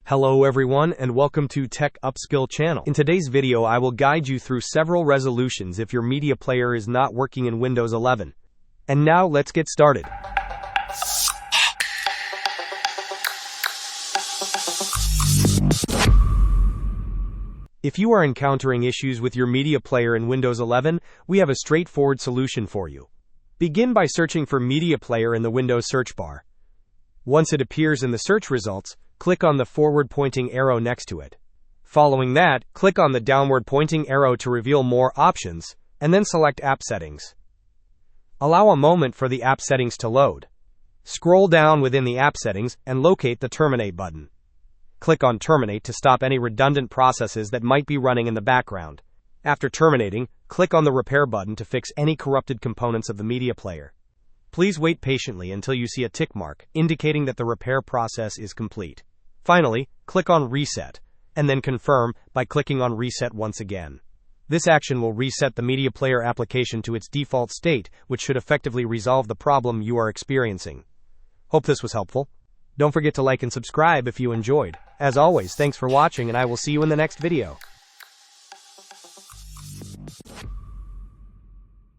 Hello everyone and welcome to Tech Upskill channel. In today's video I will guide you through several resolutions if your media player is not working in Windows 11. And now let's get started. If you are encountering issues with your media player in Windows 11, we have a straightforward solution for you. Begin by searching for Media Player in the Windows search bar. Once it appears in the search results, click on the forward-pointing arrow next to it. Following that, click on the downward-pointing arrow to reveal more options, and then select App Settings. Allow a moment for the app settings to load. Scroll down within the app settings and locate the Terminate button. Click on Terminate to stop any redundant processes that might be running in the background. After terminating, click on the Repair button to fix any corrupted components of the media player. Please wait patiently until you see a tick mark, indicating that the repair process is complete. Finally, click on Reset, and then confirm by clicking on Reset once again. This action will reset the media player application to its default state, which should effectively resolve the problem you are experiencing. Hope this was helpful. Don't forget to like and subscribe if you enjoyed. As always, thanks for watching and I will see you in the next video.